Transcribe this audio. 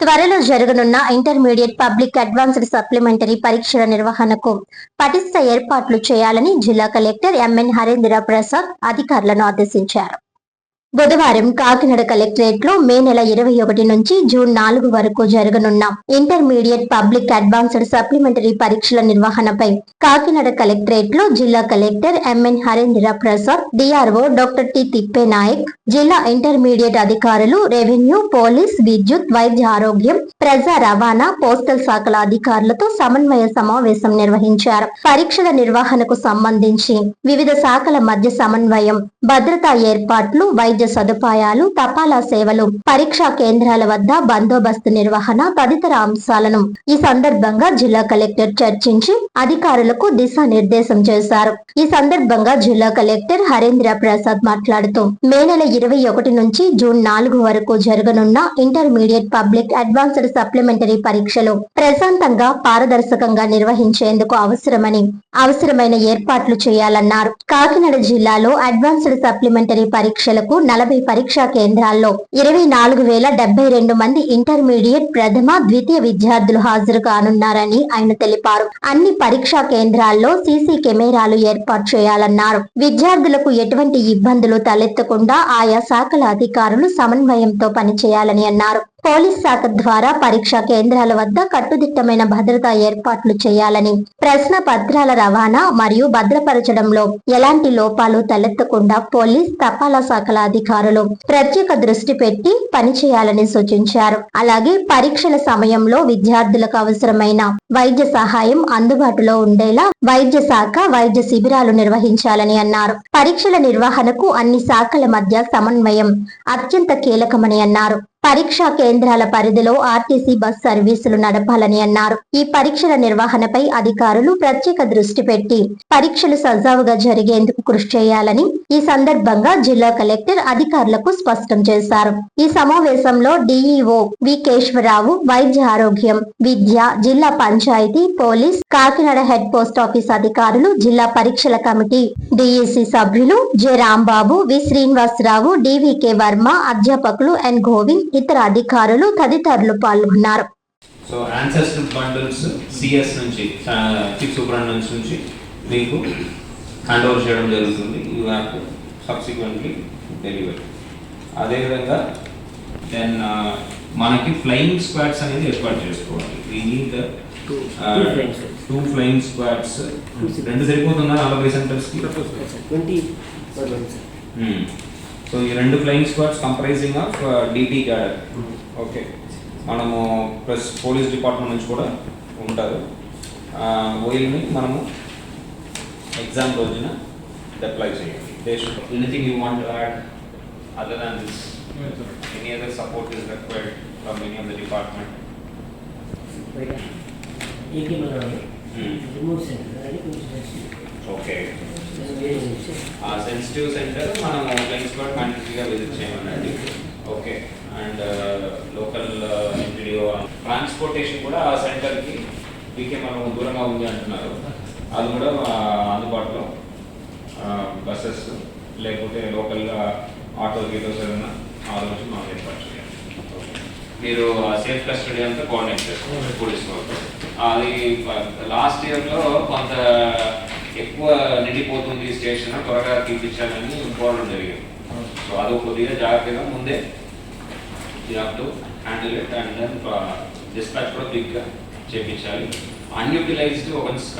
త్వరలో జరగనున్న intermediate public advanced supplementary పరీక్షల నిర్వహణకు పటిష్ట ఏర్పాట్లు చేయాలని జిల్లా కలెక్టర్ ఎంఎన్ హరేంద్ర ప్రసాద్ అధికారులను ఆదేశించారు. బుధవారం కాకినాడ కలెక్టరేట్ లో మే నెల 21 నుంచి జూన్ 4 వరకు జరగనున్న ఇంటర్మీడియట్ పబ్లిక్ అడ్వాన్స్డ్ సప్లిమెంటరీ పరీక్షల నిర్వహణపై కాకినాడ కలెక్టరేట్ లో జిల్లా collector M N Harendra Prasad, DRO doctor T Thippenayak, జిల్లా ఇంటర్మీడియట్ అధికారులు, రెవెన్యూ, పోలీస్, విద్యుత్, వైద్య ఆరోగ్యం, ప్రజా రవాణా, పోస్టల్ శాఖల అధికారులతో సమన్వయ సమావేశం నిర్వహించారు. పరీక్షల నిర్వహణకు సంబంధించి వివిధ శాఖల మధ్య సమన్వయం, భద్రతా ఏర్పాట్లు, వైద్య సదుపాయాలు, తపాలా సేవలు, పరీక్షా కేంద్రాల వద్ద బందోబస్తు నిర్వహణ తదితర అంశాలను ఈ సందర్భంగా జిల్లా కలెక్టర్ చర్చించి అధికారులకు దిశానిర్దేశం చేశారు. ఈ సందర్భంగా జిల్లా కలెక్టర్ హరేంద్ర ప్రసాద్ మాట్లాడుతూ మే నెల 21 నుంచి జూన్ 4 వరకు జరగనున్న ఇంటర్మీడియట్ పబ్లిక్ అడ్వాన్స్డ్ సప్లిమెంటరీ పరీక్షలు ప్రశాంతంగా, పారదర్శకంగా నిర్వహించేందుకు అవసరమైన ఏర్పాట్లు చేయాలన్నారు. కాకినాడ జిల్లాలో అడ్వాన్స్డ్ సప్లిమెంటరీ పరీక్షలకు 40 పరీక్షా కేంద్రాల్లో 24,072 మంది ఇంటర్మీడియట్ ప్రథమ, ద్వితీయ విద్యార్థులు హాజరు కానున్నారని ఆయన తెలిపారు. అన్ని పరీక్షా కేంద్రాల్లో సీసీ కెమెరాలు ఏర్పాటు చేయాలన్నారు. విద్యార్థులకు ఎటువంటి ఇబ్బందులు తలెత్తకుండా ఆయా శాఖల అధికారులు సమన్వయంతో పనిచేయాలని అన్నారు. పోలీస్ శాఖ ద్వారా పరీక్షా కేంద్రాల వద్ద కట్టుదిట్టమైన భద్రతా ఏర్పాట్లు చేయాలని, ప్రశ్న పత్రాల రవాణా మరియు భద్రపరచడంలో ఎలాంటి లోపాలు తలెత్తకుండా పోలీస్, తపాలా శాఖల అధికారులు ప్రత్యేక దృష్టి పెట్టి పనిచేయాలని సూచించారు. అలాగే పరీక్షల సమయంలో విద్యార్థులకు అవసరమైన వైద్య సహాయం అందుబాటులో ఉండేలా వైద్య శాఖ వైద్య శిబిరాలు నిర్వహించాలని అన్నారు. పరీక్షల నిర్వహణకు అన్ని శాఖల మధ్య సమన్వయం అత్యంత కీలకమని అన్నారు. పరీక్షా కేంద్రాల పరిధిలో ఆర్టీసీ బస్ సర్వీసులు నడపాలని అన్నారు. ఈ పరీక్షల నిర్వహణపై అధికారులు ప్రత్యేక దృష్టి పెట్టి పరీక్షలు సజావుగా జరిగేందుకు కృషి చేయాలని ఈ సందర్భంగా జిల్లా కలెక్టర్ అధికారులకు స్పష్టం చేశారు. ఈ సమావేశంలో డిఈఓ వి కేశవరావు, వైద్య ఆరోగ్యం, విద్య, జిల్లా panchayati, police, Kakinada head post office అధికారులు, జిల్లా పరీక్షల కమిటీ డిఈసి సభ్యులు J Rambabu, V Srinivasarao, DVK Varma, అధ్యాపకులు ఎన్ గోవింద్, ఇతర అధికారులు తదితరులు పాల్గొన్నారు. సో యాన్సెస్టర్ బండిల్స్ సిఎస్ నుంచి చీఫ్ సూపరింటెండెంట్ నుంచి మీకు హ్యాండ్ ఓవర్ చేయడం జరుగుతుంది. You have to subsequently delivery. అదేవిధంగా దెన్ మనకి ఫ్లయింగ్ స్క్వాడ్స్ అనేది ఏర్పాటు చేసుకోవాలి. We need two flying squads. రెండు సరిపోతుందా 40 సెంటర్స్కి? సో ఈ రెండు flying squads comprising of DT cadre. Okay, మనము ప్లస్ పోలీస్ డిపార్ట్మెంట్ నుంచి కూడా ఉంటారు. ఓయిల్ని మనము ఎగ్జామ్ రోజున అప్లై చేయాలి. Anything you want to add other than this? Any other support is required from any of the department? Okay, ఆ sensitive centre మనం ఫ్లయింగ్ స్క్వాడ్ మ్యాండేటరీగా విజిట్ చేయమనండి. Okay, and local MPDO transportation కూడా ఆ సెంటర్కి వీకే మనం దూరంగా ఉంది అంటున్నారు. అది కూడా అందుబాటులో బస్సెస్ లేకపోతే లోకల్గా ఆటో గీటోస్ ఏదైనా ఆ రోజు మనం ఏర్పాటు చేయాలి. మీరు సేఫ్ కస్టడీ అంతా కోఆర్డినేట్ చేసుకోవాలి పోలీస్ వాళ్ళతో. అది లాస్ట్ ఇయర్లో కొంత ఎక్కువ నిండిపోతుంది స్టేషన్, త్వరగా తీపించాలని పోవడం జరిగింది. సో అది కొద్దిగా జాగ్రత్తగా ముందే you have to handle it and then dispatch కూడా క్విక్గా చేయించాలి. అన్యూటిలైజ్డ్ ఒక